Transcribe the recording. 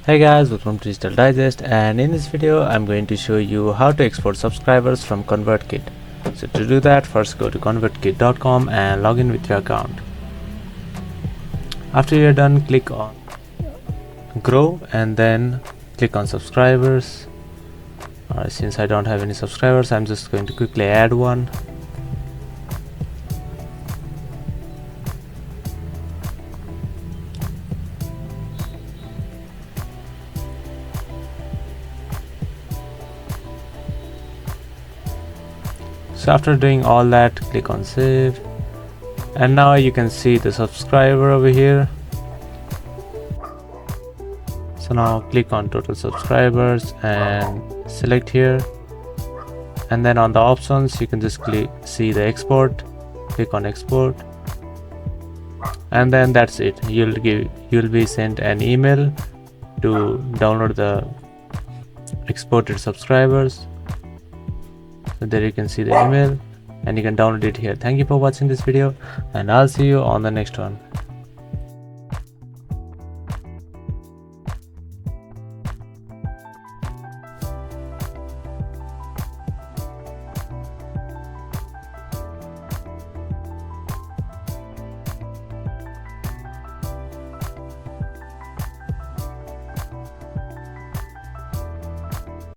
Hey guys, welcome to Digital Digest, and in this video I'm going to show you how to export subscribers from ConvertKit. So to do that, first go to convertkit.com and log in with your account. After you're done, click on grow and then click on subscribers. Since I don't have any subscribers, I'm just going to quickly add one. So after doing all that, click on save, and now you can see the subscriber over here. So now click on total subscribers and select here, and then on the options you can just see the export. Click on export, and then that's it. You'll be sent an email to download the exported subscribers. So there you can see the email and you can download it here. Thank you for watching this video, and I'll see you on the next one.